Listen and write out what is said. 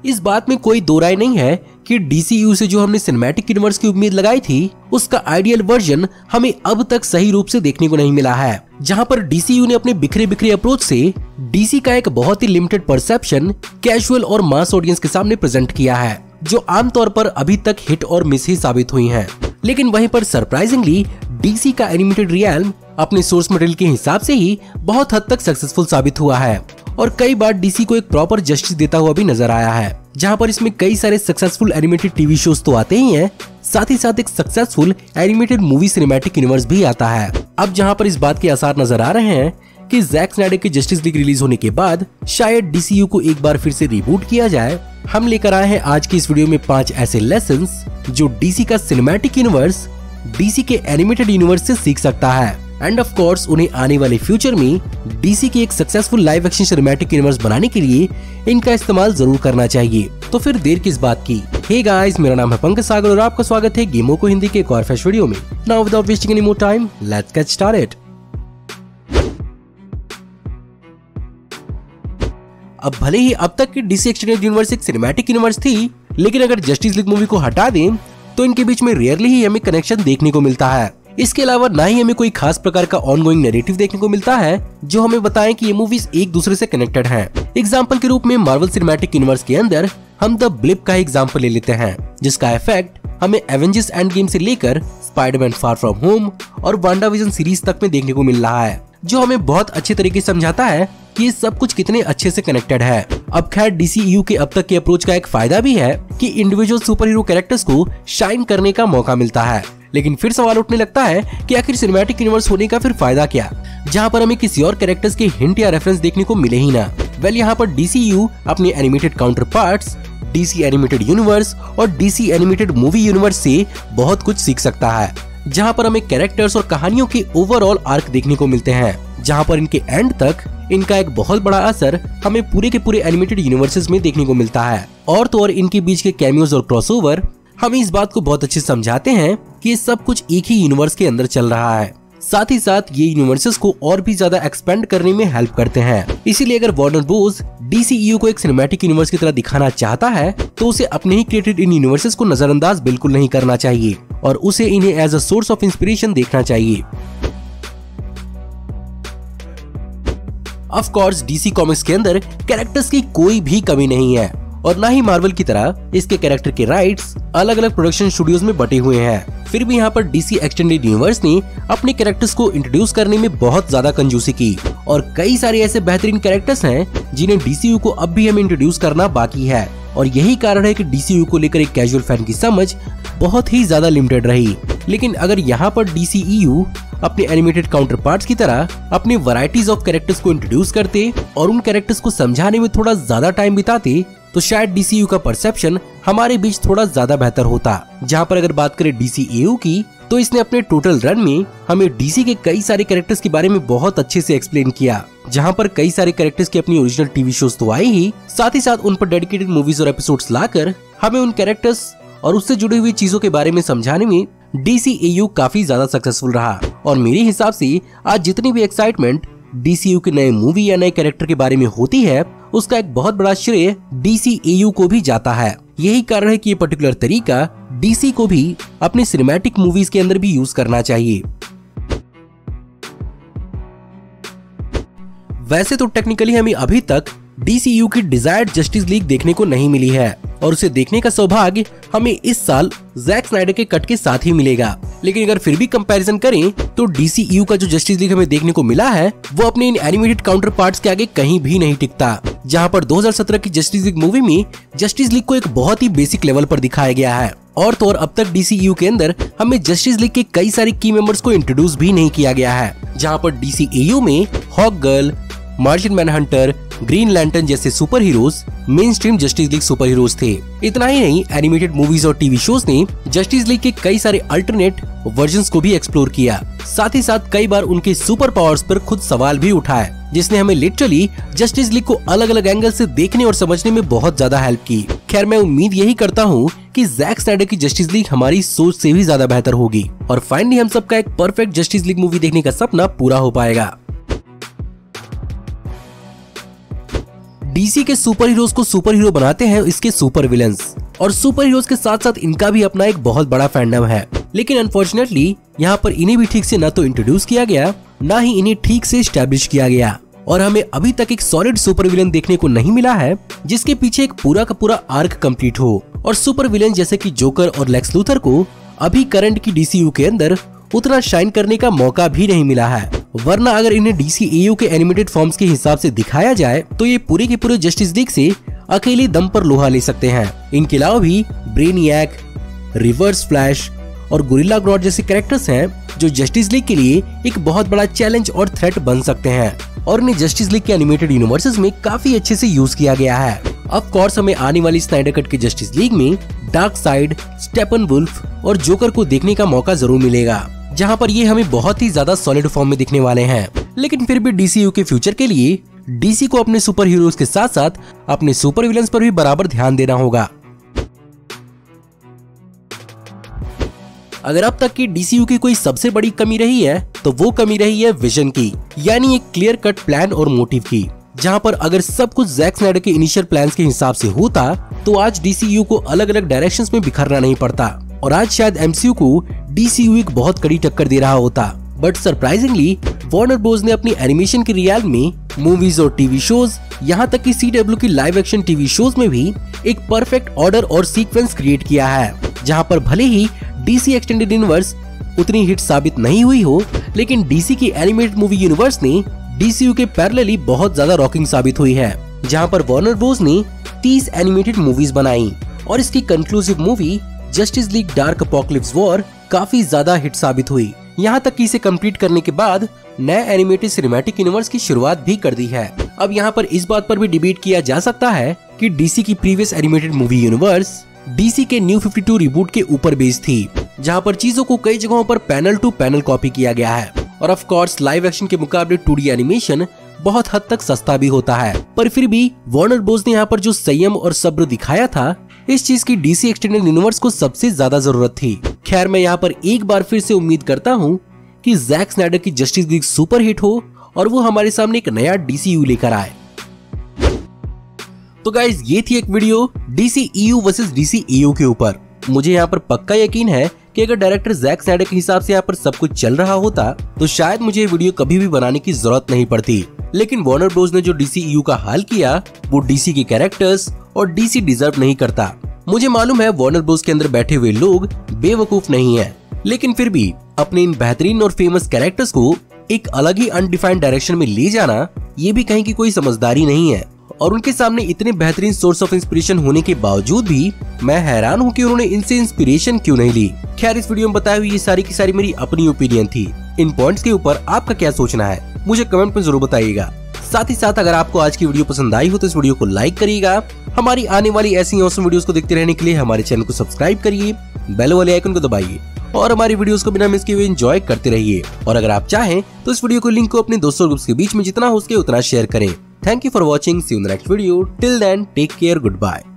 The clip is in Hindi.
इस बात में कोई दो राय नहीं है कि DCU से जो हमने सिनेमैटिक यूनिवर्स की उम्मीद लगाई थी, उसका आइडियल वर्जन हमें अब तक सही रूप से देखने को नहीं मिला है। जहां पर DCU ने अपने बिखरे बिखरे अप्रोच से DC का एक बहुत ही लिमिटेड परसेप्शन कैजुअल और मास ऑडियंस के सामने प्रेजेंट किया है, जो आमतौर पर अभी तक हिट और मिस ही साबित हुई हैं। लेकिन वहीं पर सरप्राइजिंगली DC का एनिमेटेड रियल्म अपने सोर्स मटेरियल के हिसाब से ही बहुत हद तक सक्सेसफुल साबित हुआ है और कई बार DC को एक प्रॉपर जस्टिस देता हुआ भी नजर आया है। जहां पर इसमें कई सारे सक्सेसफुल एनिमेटेड टीवी शोज तो आते ही हैं, साथ ही साथ एक successful animated movie cinematic universe भी आता है। अब जहां पर इस बात के आसार नजर आ रहे हैं कि जैक स्नाइडर की जस्टिस लीग रिलीज होने के बाद शायद DCU को एक बार फिर से रिबूट किया जाए, हम लेकर आए हैं आज की इस वीडियो में 5 ऐसे लेसन्स जो DC का सिनेमैटिक यूनिवर्स DC के एनिमेटेड यूनिवर्स से सीख सकता है। एंड ऑफ कोर्स उन्हें आने वाले फ्यूचर में DC की एक successful live action cinematic universe बनाने के लिए इनका इस्तेमाल जरूर करना चाहिए। तो फिर देर किस बात की। हे गाइस, मेरा नाम है पंकज सागर और आपका स्वागत है गेमो को हिंदी के एक और फ्रेश वीडियो में। Now without wasting any more time, let's get started. अब भले ही अब तक की DC एक्सटेंडेड यूनिवर्स एक सिनेमैटिक यूनिवर्स थी, लेकिन अगर जस्टिस लीग मूवी को हटा दें तो इनके बीच में रेयरली ही हमें कनेक्शन देखने को मिलता है। इसके अलावा ना ही हमें कोई खास प्रकार का ऑनगोइंग नैरेटिव देखने को मिलता है जो हमें बताए कि ये मूवीज एक दूसरे से कनेक्टेड हैं। एग्जाम्पल के रूप में मार्वल सिनेमैटिक यूनिवर्स के अंदर हम द ब्लिप का एग्जाम्पल ले लेते हैं, जिसका इफेक्ट हमें एवेंजर्स एंड गेम से लेकर स्पाइडरमैन फार फ्रॉम होम और वांडाविजन सीरीज तक में देखने को मिल रहा है, जो हमें बहुत अच्छे तरीके से समझाता है कि ये सब कुछ कितने अच्छे से कनेक्टेड है। अब खैर DCU के अब तक के अप्रोच का एक फायदा भी है कि इंडिविजुअल सुपर हीरो कैरेक्टर्स को शाइन करने का मौका मिलता है, लेकिन फिर सवाल उठने लगता है कि आखिर सिनेमैटिक यूनिवर्स होने का फिर फायदा क्या, जहां पर हमें किसी और कैरेक्टर्स के हिंट या रेफरेंस देखने को मिले ही ना। वेल, यहाँ पर DCU अपने animated counter parts DC animated universe और DC एनिमेटेड मूवी यूनिवर्स से बहुत कुछ सीख सकता है, जहां पर हमें कैरेक्टर्स और कहानियों के ओवरऑल आर्क देखने को मिलते हैं, जहां पर इनके एंड तक इनका एक बहुत बड़ा असर हमें पूरे के पूरे एनिमेटेड यूनिवर्सेस में देखने को मिलता है। और तो और इनके बीच के कैमियोज और क्रॉसओवर हमें इस बात को बहुत अच्छे से समझाते हैं कि ये सब कुछ एक ही यूनिवर्स के अंदर चल रहा है। साथ ही साथ ये यूनिवर्सेस को और भी ज्यादा एक्सपेंड करने में हेल्प करते हैं। इसीलिए अगर वार्नर ब्रोस DCU को एक सिनेमैटिक यूनिवर्स की तरह दिखाना चाहता है तो उसे अपने ही क्रिएटेड इन यूनिवर्सेस को नजरअंदाज बिल्कुल नहीं करना चाहिए और उसे इन्हें as a source of inspiration देखना चाहिए। ऑफ कोर्स DC कॉमिक्स के अंदर कैरेक्टर्स की कोई भी कमी नहीं है और ना ही मार्वल की तरह इसके कैरेक्टर के राइट्स अलग अलग प्रोडक्शन स्टूडियोज में बटे हुए हैं। फिर भी यहाँ पर DC एक्सटेंडेड यूनिवर्स ने अपने कैरेक्टर्स को इंट्रोड्यूस करने में बहुत ज्यादा कंजूसी की और कई सारे ऐसे बेहतरीन कैरेक्टर्स हैं जिन्हें DCU को अब भी हमें इंट्रोड्यूस करना बाकी है और यही कारण है कि DCU को लेकर एक कैजुअल फैन की समझ बहुत ही ज्यादा लिमिटेड रही। लेकिन अगर यहाँ पर DCEU अपने एनिमेटेड काउंटर पार्ट्स की तरह अपने वैरायटीज ऑफ कैरेक्टर्स को इंट्रोड्यूस करते और उन कैरेक्टर्स को समझाने में थोड़ा ज्यादा टाइम बिताते तो शायद DCU का परसेप्शन हमारे बीच थोड़ा ज्यादा बेहतर होता। जहाँ पर अगर बात करें DCEU की तो इसने अपने टोटल रन में हमें DC के कई सारे कैरेक्टर्स के बारे में बहुत अच्छे से एक्सप्लेन किया, जहाँ पर कई सारे कैरेक्टर्स की अपनी ओरिजिनल टीवी शोज तो आई ही, साथ ही साथ उन पर डेडिकेटेड मूवीज और एपिसोड्स लाकर हमें उन कैरेक्टर्स और उससे जुड़ी हुई चीजों के बारे में समझाने में DCEU काफी ज्यादा सक्सेसफुल रहा। और मेरे हिसाब से आज जितनी भी एक्साइटमेंट DCU के नए मूवी या नए कैरेक्टर के बारे में होती है, उसका एक बहुत बड़ा श्रेय DCEU को भी जाता है। यही कारण है कि ये पर्टिकुलर तरीका DC को भी अपने सिनेमैटिक मूवीज के अंदर भी यूज करना चाहिए। वैसे तो टेक्निकली हमें अभी तक DCU की डिजायर्ड जस्टिस लीग देखने को नहीं मिली है और उसे देखने का सौभाग्य हमें इस साल जैक स्नाइडर के कट के साथ ही मिलेगा। लेकिन अगर फिर भी कंपैरिजन करें तो DCU का जो जस्टिस लीग हमें देखने को मिला है वो अपने इन एनिमेटेड काउंटर पार्ट्स के आगे कहीं भी नहीं टिकता। जहां पर 2017 की जस्टिस लीग मूवी में जस्टिस लीग को एक बहुत ही बेसिक लेवल पर दिखाया गया है और तो और अब तक DCU के अंदर हमें जस्टिस लीग के कई सारे की मेंबर्स को इंट्रोड्यूस भी नहीं किया गया है। जहां पर DCEU में Hawkgirl, Martian Manhunter, Green Lantern जैसे superheroes mainstream Justice League superheroes थे। इतना ही नहीं, एनिमेटेड मूवीज और टीवी शोज ने जस्टिस लीग के कई सारे अल्टरनेट वर्जन्स को भी एक्सप्लोर किया। साथ ही साथ कई बार उनके सुपर पावर्स पर खुद सवाल भी उठाए, जिसने हमें लिटरली जस्टिस लीग को अलग अलग एंगल से देखने और समझने में बहुत ज्यादा हेल्प की। खैर, मैं उम्मीद यही करता हूँ कि जैक स्नाइडर की जस्टिस लीग हमारी सोच से भी ज्यादा बेहतर होगी और फाइनली हम सबका एक परफेक्ट जस्टिस लीग मूवी देखने का सपना पूरा हो पाएगा। डीसी के सुपर हीरोज को सुपर हीरो बनाते हैं इसके सुपर विलन्स, और सुपर हीरोज के साथ साथ इनका भी अपना एक बहुत बड़ा फैंडम है। लेकिन अनफॉर्चुनेटली यहाँ पर इन्हें भी ठीक से न तो इंट्रोड्यूस किया गया, ना ही इन्हें ठीक से एस्टेब्लिश किया गया, और हमें अभी तक एक सॉलिड सुपर विलन देखने को नहीं मिला है जिसके पीछे एक पूरा का पूरा आर्क कंप्लीट हो। और सुपर विलन जैसे कि जोकर और लेक्स लूथर को अभी करंट की डीसीयू के अंदर उतना शाइन करने का मौका भी नहीं मिला है, वरना अगर इन्हें डीसीएयू के एनिमेटेड फॉर्म्स के हिसाब से दिखाया जाए तो ये पूरे के पूरे जस्टिस लीग से अकेले दम पर लोहा ले सकते हैं। इनके अलावा भी ब्रेनियक, रिवर्स फ्लैश और गोरिल्ला ग्रॉड जैसे कैरेक्टर्स हैं जो जस्टिस लीग के लिए एक बहुत बड़ा चैलेंज और थ्रेट बन सकते हैं, और इन्हें जस्टिस लीग के एनिमेटेड यूनिवर्सेस में काफी अच्छे से यूज किया गया है। ऑफ कोर्स हमें आने वाली स्नाइडर कट के जस्टिस लीग में डार्कसाइड, स्टेपनवुल्फ और जोकर को देखने का मौका जरूर मिलेगा, जहां पर ये हमें बहुत ही ज्यादा सॉलिड फॉर्म में दिखने वाले हैं। लेकिन फिर भी डीसीयू के फ्यूचर के लिए डीसी को अपने सुपर हीरोज के साथ साथ अपने सुपर विलन्स पर भी बराबर ध्यान देना होगा। अगर अब तक की डीसीयू की कोई सबसे बड़ी कमी रही है तो वो कमी रही है विजन की, यानी एक क्लियर कट प्लान और मोटिव की, जहां पर अगर सब कुछ जैक स्नाइडर के इनिशियल प्लान्स के हिसाब से होता तो आज डीसीयू को अलग अलग डायरेक्शंस में बिखरना नहीं पड़ता, और आज शायद एमसीयू को डीसीयू एक बहुत कड़ी टक्कर दे रहा होता। बट सरप्राइजिंगली वार्नर ब्रोस ने अपनी एनिमेशन के रियल में मूवीज और टीवी शोज, यहाँ तक कि CW की लाइव एक्शन टीवी शोज में भी एक परफेक्ट ऑर्डर और सीक्वेंस क्रिएट किया है, जहाँ पर भले ही डीसी एक्सटेंडेड यूनिवर्स उतनी हिट साबित नहीं हुई हो, लेकिन डीसी की एनिमेटेड मूवी यूनिवर्स ने डीसीयू के पैरेलली बहुत ज्यादा रॉकिंग साबित हुई है, जहाँ पर वार्नर ब्रोस ने 30 एनिमेटेड मूवीज बनाई, और इसकी conclusive movie justice league dark apocalypse war काफी ज्यादा हिट साबित हुई। यहाँ तक कि इसे कंप्लीट करने के बाद नए एनिमेटेड सिनेमैटिक यूनिवर्स की शुरुआत भी कर दी है। अब यहाँ पर इस बात पर भी डिबेट किया जा सकता है कि डीसी की previous animated movie universe DC के न्यू 52 रिबूट के ऊपर बेस्ड थी, जहाँ पर चीजों को कई जगहों पर पैनल टू पैनल कॉपी किया गया है, और ऑफ कोर्स लाइव एक्शन के मुकाबले 2D एनिमेशन बहुत हद तक सस्ता भी होता है। पर फिर भी वार्नर ब्रोस ने यहाँ पर जो संयम और सब्र दिखाया था, इस चीज की डीसी एक्सटेंडेड यूनिवर्स को सबसे ज्यादा जरूरत थी। खैर, मैं यहाँ पर एक बार फिर से उम्मीद करता हूँ कि जैक स्नाइडर की जस्टिस लीग सुपर हिट हो और वो हमारे सामने एक नया डीसीयू लेकर आए। तो गाइज, ये थी एक वीडियो डीसीयू वर्सेस डीसीएयू के ऊपर। मुझे यहाँ पर पक्का यकीन है कि अगर डायरेक्टर जैक स्नाइडर के हिसाब से यहाँ पर सब कुछ चल रहा होता तो शायद मुझे ये वीडियो कभी भी बनाने की जरूरत नहीं पड़ती। लेकिन वार्नर ब्रोस ने जो डीसीयू का हाल किया वो डीसी के कैरेक्टर्स और डीसी डिजर्व नहीं करता। मुझे मालूम है वार्नर ब्रोस के अंदर बैठे हुए लोग बेवकूफ नहीं है, लेकिन फिर भी अपने इन बेहतरीन और फेमस कैरेक्टर्स को एक अलग ही अनडिफाइंड डायरेक्शन में ले जाना ये भी कहीं की कोई समझदारी नहीं है। और उनके सामने इतने बेहतरीन सोर्स ऑफ इंस्पिरेशन होने के बावजूद भी मैं हैरान हूँ कि उन्होंने इनसे इंस्पिरेशन क्यों नहीं ली। खैर, इस वीडियो में बताई हुई ये सारी की सारी मेरी अपनी ओपिनियन थी। इन पॉइंट्स के ऊपर आपका क्या सोचना है मुझे कमेंट में जरूर बताइएगा। साथ ही साथ अगर आपको आज की वीडियो पसंद आई हो तो इस वीडियो को लाइक करिएगा। हमारी आने वाली ऐसी ऑसम वीडियोस को देखते रहने के लिए हमारे चैनल को सब्सक्राइब करिए, बेल वाले आइकन को दबाइए और हमारी वीडियोस को बिना मिस किए हुए एंजॉय करते रहिए। और अगर आप चाहें तो इस वीडियो को लिंक को अपने दोस्तों ग्रुप्स के बीच में जितना हो सके उतना शेयर करें। Thank you for watching. See you in the next video. Till then, take care. Goodbye.